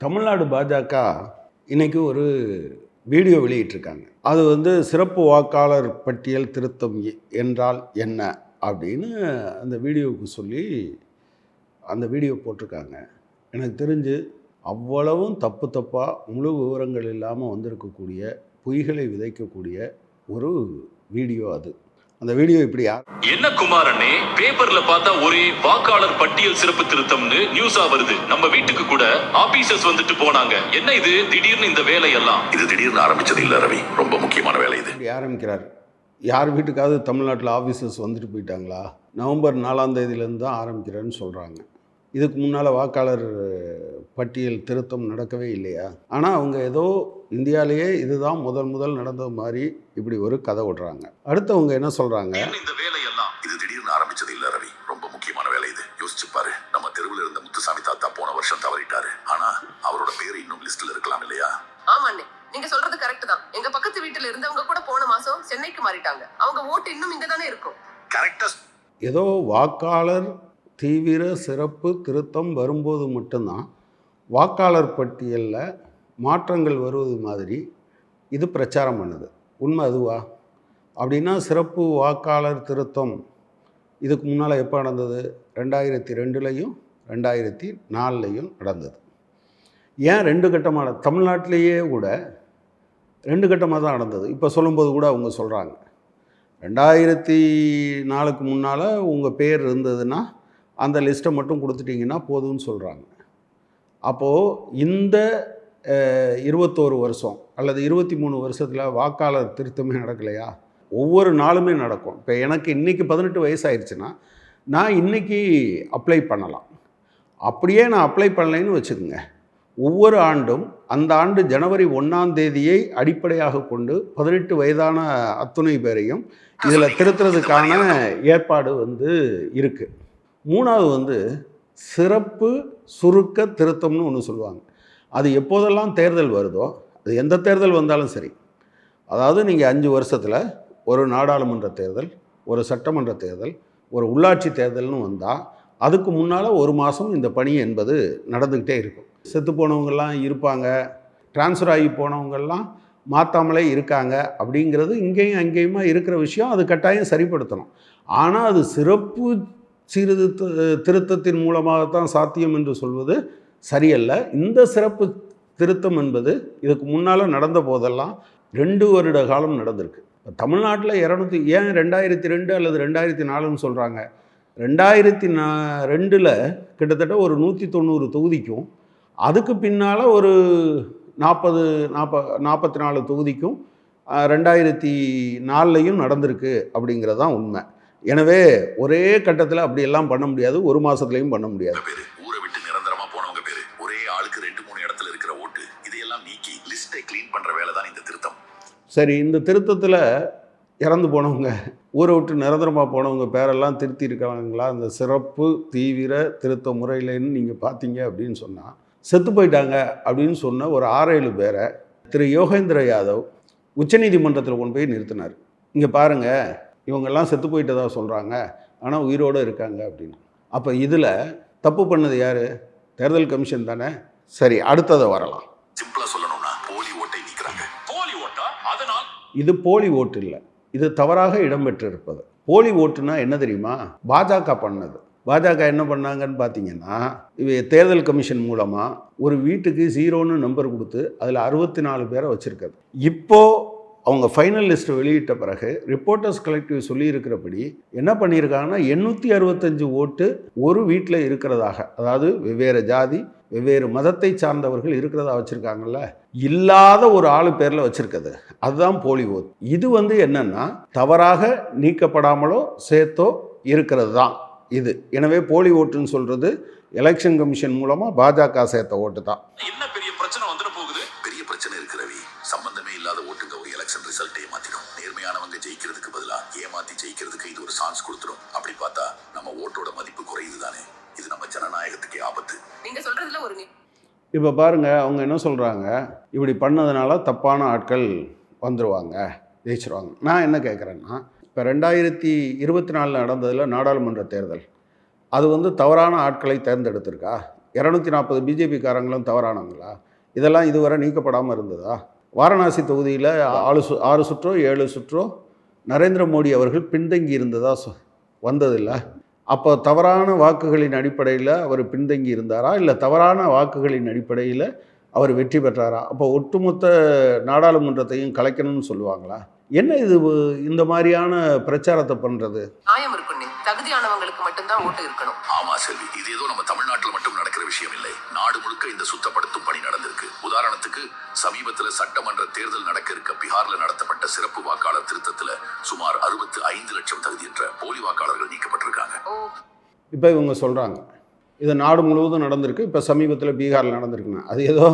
தமிழ்நாடு பாஜக இன்னைக்கு ஒரு வீடியோ வெளியிட்டிருக்காங்க. அது சிறப்பு வாக்காளர் பட்டியல் திருத்தம் என்றால் என்ன அப்படின்னு அந்த வீடியோவுக்கு சொல்லி அந்த வீடியோ போட்டிருக்காங்க. எனக்கு தெரிஞ்சு அவ்வளவும் தப்பு தப்பாக முழு விவரங்கள் இல்லாமல் வந்திருக்கக்கூடிய பொய்களை விதைக்கக்கூடிய ஒரு வீடியோ அது. அந்த வீடியோ இப்படியா என்ன குமாரண்ணே, பேப்பர்ல பார்த்தா ஒரே வாக்காளர் பட்டியல் சிறப்பு திருத்தம்னு நியூஸா வருது. நம்ம வீட்டுக்கு கூட ஆபீசர்ஸ் வந்துட்டு போனாங்க. என்ன இது திடீர்னு இந்த வேலையெல்லாம்? இது திடீர்னு ஆரம்பிச்சது இல்ல ரவி, ரொம்ப முக்கியமான வேலை இது. இப்படி ஆரம்பிக்கிறார். யார் வீட்டுக்காவது தமிழ்நாட்டில் ஆஃபீஸர்ஸ் வந்துட்டு போயிட்டாங்களா? நவம்பர் 4ஆம் தேதியிலேருந்து தான் ஆரம்பிக்கிறேன்னு சொல்கிறாங்க. இதுக்கு முன்னால் வாக்காளர் பட்டியல் திருத்தம் நடக்கவே இல்லையா? ஆனால் அவங்க ஏதோ இந்தியாவிலேயே இதுதான் முதல் நடந்தது மாதிரி இப்படி ஒரு கதை விடுறாங்க. அடுத்தவங்க என்ன சொல்கிறாங்க, இந்த வேலையெல்லாம் இது திடீர்னு ஆரம்பிச்சது இல்ல ரவி, ரொம்ப முக்கியமான வேலை இது. யோசிச்சு பாரு, நம்ம தெருவில் இருந்த முத்துசாமி தாத்தா போன வருஷம் தவறிட்டாரு. ஆனா அவரோட பேரு இன்னும் லிஸ்ட்ல இருக்கலாம் இல்லையா? ஆமாண்ணே, நீங்க சொல்றது கரெக்ட் தான். எங்க பக்கத்து வீட்டுல இருந்தவங்க கூட போன மாசம் சென்னைக்கு மாறிட்டாங்க. அவங்க ஓட்டு இன்னும் இங்க தானே இருக்கும். கரெக்டா. ஏதோ வாக்காளர் தீவிர சிறப்பு திருத்தம் வரும்போது மட்டும்தான் வாக்காளர் பட்டியலில் மாற்றங்கள் வருவது மாதிரி இது பிரச்சாரம் பண்ணுது. உண்மை அதுவா? அப்படின்னா சிறப்பு வாக்காளர் திருத்தம் இதுக்கு முன்னால் எப்போ நடந்தது? 2002லையும் 2004லையும் நடந்தது. ஏன் 2 கட்டமாக? தமிழ்நாட்டிலேயே கூட 2 கட்டமாக தான் நடந்தது. இப்போ சொல்லும்போது கூட அவங்க சொல்கிறாங்க 2004க்கு முன்னால் உங்கள் பேர் இருந்ததுன்னா அந்த லிஸ்ட்டை மட்டும் கொடுத்துட்டிங்கன்னா போதும்னு சொல்கிறாங்க. அப்போது இந்த 21 வருஷம் அல்லது 23 வருஷத்தில் வாக்காளர் திருத்தமே நடக்கலையா? ஒவ்வொரு நாளுமே நடக்கும். இப்போ எனக்கு இன்றைக்கி 18 வயசாகிடுச்சுன்னா நான் இன்றைக்கி அப்ளை பண்ணலாம். அப்படியே நான் அப்ளை பண்ணலைன்னு வச்சுக்கோங்க, ஒவ்வொரு ஆண்டும் அந்த ஆண்டு ஜனவரி 1ஆம் தேதியை அடிப்படையாக கொண்டு 18 வயதான அத்துணை பேரையும் இதில் திருத்துறதுக்கான ஏற்பாடு இருக்குது. மூணாவது சிறப்பு சுருக்க திருத்தம்னு ஒன்று சொல்லுவாங்க. அது எப்போதெல்லாம் தேர்தல் வருதோ, அது எந்த தேர்தல் வந்தாலும் சரி, அதாவது நீங்கள் 5 வருஷத்தில் ஒரு நாடாளுமன்ற தேர்தல், ஒரு சட்டமன்ற தேர்தல், ஒரு உள்ளாட்சி தேர்தல்னு வந்தால் அதுக்கு முன்னால் 1 மாதம் இந்த பணி என்பது நடந்துக்கிட்டே இருக்கும். செத்து போனவங்கள்லாம் இருப்பாங்க, டிரான்ஸ்ஃபர் ஆகி போனவங்கள்லாம் மாற்றாமலே இருக்காங்க. அப்படிங்கிறது இங்கேயும் அங்கேயுமா இருக்கிற விஷயம். அது கட்டாயம் சரிப்படுத்தணும். ஆனால் அது சிறப்பு திருத்தத்தின் மூலமாகத்தான் சாத்தியம் என்று சொல்வது சரியல்ல. இந்த சிறப்பு திருத்தம் என்பது இதுக்கு முன்னால் நடந்த போதெல்லாம் 2 வருட காலம் நடந்திருக்கு. தமிழ்நாட்டில் 2002 அல்லது 2004ன்னு சொல்கிறாங்க. 2002ல் கிட்டத்தட்ட ஒரு 190 தொகுதிக்கும், அதுக்கு பின்னால் ஒரு 44 தொகுதிக்கும் 2004லையும் நடந்திருக்கு. அப்படிங்கிறது தான் உண்மை. எனவே ஒரே கட்டத்தில் அப்படியெல்லாம் பண்ண முடியாது, 1 மாதத்துலையும் பண்ண முடியாது. ஊரை விட்டு நிரந்தரமா போனவங்க பேரு, ஒரே ஆளுக்கு 2-3 இடத்துல இருக்கிற ஓட்டு, இதையெல்லாம் நீக்கி லிஸ்ட்டை க்ளீன் பண்ற வேலை தான் இந்த திருத்தம். சரி, இந்த திருத்தத்தில் இறந்து போனவங்க, ஊரை விட்டு நிரந்தரமாக போனவங்க பேரெல்லாம் திருத்தி இருக்காங்களா? இந்த சிறப்பு தீவிர திருத்த முறையிலன்னு நீங்கள் பார்த்தீங்க அப்படின்னு சொன்னால், செத்து போயிட்டாங்க அப்படின்னு சொன்ன ஒரு 6-7 பேரை திரு யோகேந்திர யாதவ் உச்சநீதிமன்றத்தில் கொண்டு போய் நிறுத்தினார். இங்கே பாருங்கள், இவங்கெல்லாம் செத்து போயிட்டதாக சொல்கிறாங்க, ஆனால் உயிரோடு இருக்காங்க அப்படின்னு. அப்போ இதில் தப்பு பண்ணது யார்? தேர்தல் கமிஷன் தானே. சரி, அடுத்ததை வரலாம். சிம்பிளா சொல்லணும்னா போலி ஓட்டை நீக்குறாங்க. போலி ஓட்டா? அதனால் இது போலி ஓட்டு இல்லை, இது தவறாக இடம்பெற்றிருப்பது. போலி ஓட்டுனா என்ன தெரியுமா? பாஜக பண்ணது. பாஜக என்ன பண்ணாங்கன்னு பார்த்தீங்கன்னா, தேர்தல் கமிஷன் மூலமாக ஒரு வீட்டுக்கு 0ன்னு நம்பர் கொடுத்து அதில் 64 பேரை வச்சுருக்காது. இப்போது அவங்க ஃபைனல் லிஸ்ட்டு வெளியிட்ட பிறகு ரிப்போர்ட்டர்ஸ் கலெக்டிவ் சொல்லியிருக்கிறபடி என்ன பண்ணியிருக்காங்கன்னா, 865 ஓட்டு ஒரு வீட்டில் இருக்கிறதாக, அதாவது வெவ்வேறு ஜாதி வெவ்வேறு மதத்தை சார்ந்தவர்கள் இருக்கிறதா வச்சுருக்காங்கல்ல, இல்லாத ஒரு ஆளு பேரில் வச்சுருக்குது. அதுதான் போலி ஓட்டு. இது என்னென்னா தவறாக நீக்கப்படாமலோ சேர்த்தோ இருக்கிறது தான் இது. எனவே போலி ஓட்டுன்னு சொல்கிறது எலெக்ஷன் கமிஷன் மூலமாக பாஜக சேர்த்த ஓட்டு தான். என்ன பெரிய பிரச்சனை வந்துட போகுது? பெரிய பிரச்சனை இருக்கு ரவி. சம்பந்தமே இல்லாத ஓட்டுங்க ஒரு எலெக்ஷன் ரிசல்ட்டே மாத்திடும். நேர்மையானவங்க ஜெயிக்கிறதுக்கு பதிலாக ஏமாத்தி ஜெயிக்கிறதுக்கு இது ஒரு சான்ஸ் கொடுத்துரும். அப்படி பார்த்தா நம்ம ஓட்டோட மதிப்பு குறையுது தானே. இது நம்ம ஜனநாயகத்துக்கே ஆபத்து. நீங்க சொல்றதுல ஒரு இப்போ பாருங்கள், அவங்க என்ன சொல்கிறாங்க, இப்படி பண்ணதுனால தப்பான ஆட்கள் வந்துடுவாங்க, ஜெயிச்சிருவாங்க. நான் என்ன கேட்குறேன்னா, இப்போ 2024 நடந்ததில் நாடாளுமன்ற தேர்தல், அது தவறான ஆட்களை தேர்ந்தெடுத்திருக்கா? 240 பிஜேபிக்காரங்களும் தவறானவங்களா? இதெல்லாம் இதுவரை நீக்கப்படாமல் இருந்ததா? வாரணாசி தொகுதியில் 6 சுற்றோ 7 சுற்றோ நரேந்திர மோடி அவர்கள் பின்தங்கி இருந்ததா வந்ததில்லை. அப்போ தவறான வாக்குகளின் அடிப்படையில் அவர் பின்தங்கி இருந்தாரா, இல்லை தவறான வாக்குகளின் அடிப்படையில் அவர் வெற்றி பெற்றாரா? அப்போ ஒட்டுமொத்த நாடாளுமன்றத்தையும் கலைக்கணும்னு சொல்லுவாங்களா? என்ன இது இந்த மாதிரியான பிரச்சாரத்தை பண்ணுறது? நியாயம் இருக்கும். தகுதியானவங்களுக்கு மட்டும்தான் ஓட்டு இருக்கணும். ஆமா செல்வி, இது ஏதோ நம்ம தமிழ்நாட்டில் மட்டும் நடக்கிற விஷயம் இல்லை. நாடு முழுக்க இந்த சுத்தப்படுத்தும் பணி நடந்திருக்கு. உதாரணத்துக்கு சமீபத்தில் சட்டமன்ற தேர்தல் நடக்க இருக்க பீகார்ல நடத்தப்பட்ட சிறப்பு வாக்காளர் திருத்தத்தில் சுமார் 65 லட்சம் தகுதியற்ற போலி வாக்காளர்கள் நீக்கப்பட்டிருக்காங்க. இப்போ இவங்க சொல்கிறாங்க இது நாடு முழுவதும் நடந்திருக்கு, இப்போ சமீபத்தில் பீகாரில் நடந்திருக்குன்னா அது ஏதோ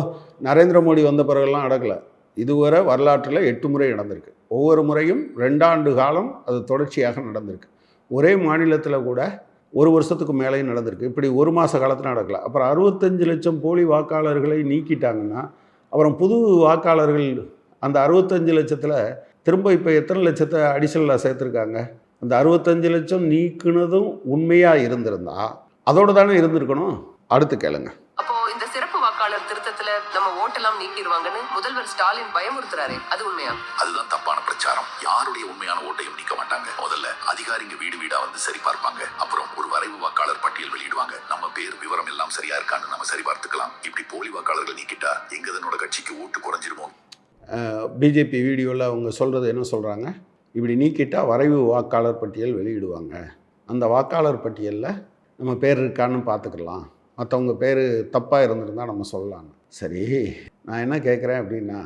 நரேந்திர மோடி வந்த பிறகுலாம் நடக்கலை. இதுவரை வரலாற்றில் 8 முறை நடந்திருக்கு. ஒவ்வொரு முறையும் 2 ஆண்டு காலம் அது தொடர்ச்சியாக நடந்திருக்கு. ஒரே மாநிலத்தில் கூட 1 வருஷத்துக்கு மேலேயும் நடந்திருக்கு. இப்படி 1 மாத காலத்தில் நடக்கல. அப்புறம் 65 லட்சம் போலி வாக்காளர்களை நீக்கிட்டாங்கன்னா அப்புறம் புது வாக்காளர்கள் அந்த 65 லட்சத்தில் திரும்ப இப்போ எத்தனை லட்சத்தை அடிஷனலாக சேர்த்துருக்காங்க? அந்த 65 லட்சம் நீக்குனதும் உண்மையாக இருந்திருந்தா அதோடு தானே இருந்திருக்கணும். அடுத்து கேளுங்க. அப்போ இந்த சிறப்பு வாக்காளர் திருத்தத்துல நம்ம ஓட்டெல்லாம் நீக்கிடுவாங்கன்னு முதல்வர் ஸ்டாலின் பயமுறுத்துறாரு, அது உண்மையா? அதுதான் தப்பான பிரச்சாரம். யாருடைய உண்மையான ஓட்டையும் நீக்க மாட்டாங்க. முதல்ல அதிகாரிங்க வீடு வீடா வந்து சரி பார்ப்பாங்க. அப்புறம் ஒரு வரைவு வாக்காளர் பட்டியல் வெளியிடுவாங்க. நம்ம பேர் விவரம் எல்லாம் சரியா இருக்கான்னு நம்ம சரி பார்த்துக்கலாம். இப்படி போலி வாக்காளர்கள் நீக்கிட்டா எங்கதனோட கட்சிக்கு ஓட்டு குறைஞ்சிருமோ? பிஜேபி வீடியோவில் அவங்க சொல்கிறது என்ன சொல்கிறாங்க? இப்படி நீக்கிட்டால் வரைவு வாக்காளர் பட்டியல் வெளியிடுவாங்க. அந்த வாக்காளர் பட்டியலில் நம்ம பேர் இருக்கான்னு பார்த்துக்கலாம். மற்றவங்க பேர் தப்பாக இருந்திருந்தால் நம்ம சொல்லலாம். சரி, நான் என்ன கேட்குறேன் அப்படின்னா,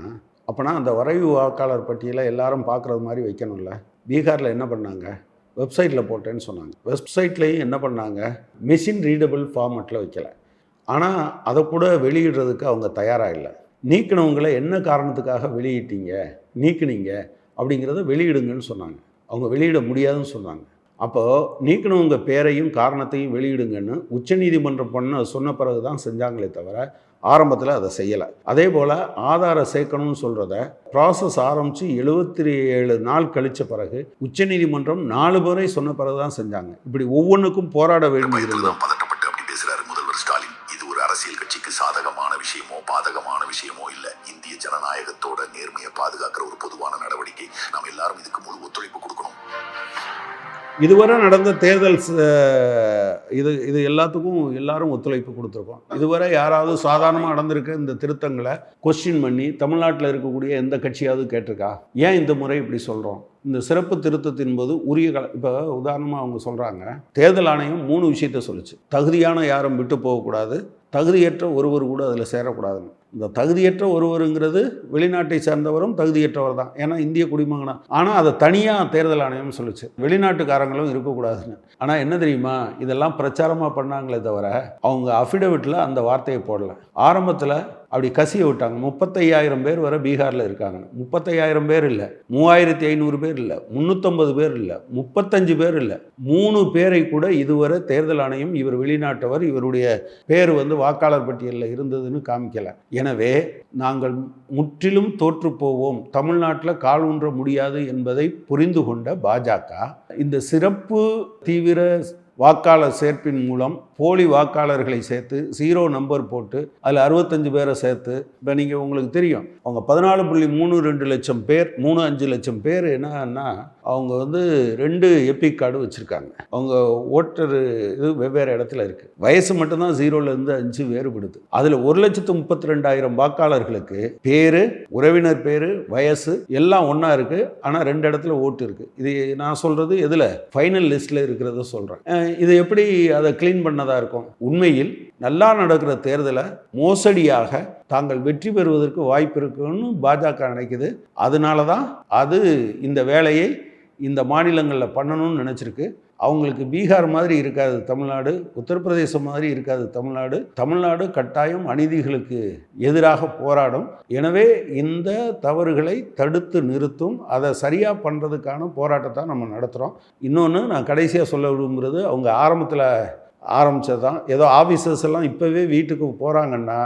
அப்போனா அந்த வரைவு வாக்காளர் பட்டியலை எல்லாரும் பார்க்குறது மாதிரி வைக்கணும்ல. பீகாரில் என்ன பண்ணாங்க? வெப்சைட்டில் போட்டேன்னு சொன்னாங்க. வெப்சைட்லேயும் என்ன பண்ணாங்க? மிஷின் ரீடபிள் ஃபார்மேட்டில் வைக்கலை. ஆனால் அதை கூட வெளியிடுறதுக்கு அவங்க தயாராக இல்லை. நீக்கினவங்களை என்ன காரணத்துக்காக நீக்கினீங்க அப்படிங்கிறத வெளியிடுங்கன்னு சொன்னாங்க. அவங்க வெளியிட முடியாதுன்னு சொன்னாங்க. அப்போது நீக்கினவங்க பேரையும் காரணத்தையும் வெளியிடுங்கன்னு உச்சநீதிமன்றம் சொன்ன பிறகு தான் செஞ்சாங்களே தவிர ஆரம்பத்தில் அதை செய்யலை. அதே போல் ஆதாரம் சேர்க்கணும்னு சொல்கிறத ப்ராசஸ் ஆரம்பித்து 77 நாள் கழித்த பிறகு உச்சநீதிமன்றம் 4 முறை சொன்ன பிறகு தான் செஞ்சாங்க. இப்படி ஒவ்வொன்றுக்கும் போராட வேண்டியிருந்தது. பதட்டப்பட்டு அப்படி பேசுகிறாரு முதல்வர் ஸ்டாலின். இது ஒரு அரசியல் கட்சிக்கு சாதகமான விஷயமோ பாதகமான விஷயமோ இல்லை. இந்திய ஜனநாயகத்தோட நேர்மையை பாதுகாக்கிற ஒரு பொதுவான நடவடிக்கை. நாம் எல்லாரும் இதுக்கு முழு ஒத்துழைப்பு கொடுக்கணும். இதுவரை நடந்த தேர்தல் இது எல்லாத்துக்கும் எல்லாரும் ஒத்துழைப்பு கொடுத்துருக்கோம். இதுவரை யாராவது சாதாரணமாக நடந்திருக்க இந்த திருத்தங்களை கொஸ்டின் பண்ணி தமிழ்நாட்டில் இருக்கக்கூடிய எந்த கட்சியாவது கேட்டிருக்கா? ஏன் இந்த முறை இப்படி சொல்கிறோம்? இந்த சிறப்பு திருத்தத்தின் போது உரிய இப்போ உதாரணமாக அவங்க சொல்கிறாங்க, தேர்தல் ஆணையம் 3 விஷயத்த சொல்லுச்சு. தகுதியான யாரும் விட்டு போகக்கூடாது, தகுதியற்ற ஒருவர் கூட அதில் சேரக்கூடாதுன்னு. இந்த தகுதியற்ற ஒருவருங்கிறது வெளிநாட்டை சேர்ந்தவரும் தகுதியற்றவர் தான், ஏன்னா இந்திய குடிமகனா. ஆனால் அதை தனியாக தேர்தல் ஆணையம் சொல்லிச்சு, வெளிநாட்டுக்காரங்களும் இருக்கக்கூடாதுன்னு. ஆனால் என்ன தெரியுமா, இதெல்லாம் பிரச்சாரமாக பண்ணாங்களே தவிர அவங்க அஃபிடவிட்டில் அந்த வார்த்தையை போடலை. ஆரம்பத்தில் அப்படி கசிய விட்டாங்க. 35,000 பேர் வரை பீகாரில் இருக்காங்க. 35,000 பேர் இல்லை, 3,500 பேர் இல்லை, 350 பேர் இல்லை, 35 பேர் இல்லை, 3 பேரை கூட இதுவரை தேர்தல் ஆணையம் இவர் வெளிநாட்டவர், இவருடைய பேர் வாக்காளர் பட்டியலில் இருந்ததுன்னு காமிக்கலை. எனவே நாங்கள் முற்றிலும் தோற்று போவோம், தமிழ்நாட்டில் கால் ஊன்ற முடியாது என்பதை புரிந்து கொண்ட பாஜக இந்த சிறப்பு தீவிர வாக்காளர் சேர்ப்பின் மூலம் போலி வாக்காளர்களை சேர்த்து 0 நம்பர் போட்டு அதில் 65 பேரை சேர்த்து, இப்போ நீங்கள் உங்களுக்கு தெரியும் அவங்க 14.32 லட்சம் பேர் 3.5 லட்சம் பேர் என்னன்னா அவங்க 2 எபிக் கார்டு வச்சுருக்காங்க. அவங்க ஓட்டர் இது வெவ்வேறு இடத்துல இருக்குது. வயசு மட்டும்தான் 0லேருந்து 5 வேறுபடுது. அதில் 1,32,000 வாக்காளர்களுக்கு பேர், உறவினர் பேர், வயசு எல்லாம் ஒன்றா இருக்குது. ஆனால் 2 இடத்துல ஓட்டு இருக்குது. இது நான் சொல்கிறது எதில் ஃபைனல் லிஸ்ட்டில் இருக்கிறத சொல்கிறேன். இது எப்படி அதை க்ளீன் பண்ணதாக இருக்கும்? உண்மையில் நல்லா நடக்கிற தேர்தலை மோசடியாக தாங்கள் வெற்றி பெறுவதற்கு வாய்ப்பு இருக்குன்னு பாஜக நினைக்குது. அதனால தான் அது இந்த வேலையை இந்த மாநிலங்களில் பண்ணணும்னு நினச்சிருக்கு. அவங்களுக்கு பீகார் மாதிரி இருக்காது தமிழ்நாடு, உத்தரப்பிரதேசம் மாதிரி இருக்காது தமிழ்நாடு கட்டாயம் அநீதிகளுக்கு எதிராக போராடும். எனவே இந்த தவறுகளை தடுத்து நிறுத்தும், அதை சரியாக பண்ணுறதுக்கான போராட்டத்தை நம்ம நடத்துகிறோம். இன்னொன்று நான் கடைசியாக சொல்ல விரும்புகிறது, அவங்க ஆரம்பத்தில் ஆரம்பித்தது தான். ஏதோ ஆஃபீஸர்ஸ் எல்லாம் இப்போவே வீட்டுக்கு போகிறாங்கன்னா,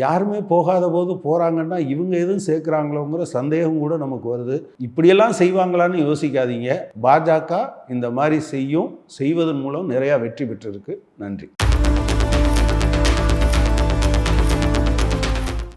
யாருமே போகாத போது போகிறாங்கன்னா இவங்க எதுவும் சேர்க்குறாங்களோங்கிற சந்தேகம் கூட நமக்கு வருது. இப்படியெல்லாம் செய்வாங்களான்னு யோசிக்காதீங்க. பாஜக இந்த மாதிரி செய்வதன் மூலம் நிறையா வெற்றி பெற்றிருக்கு. நன்றி.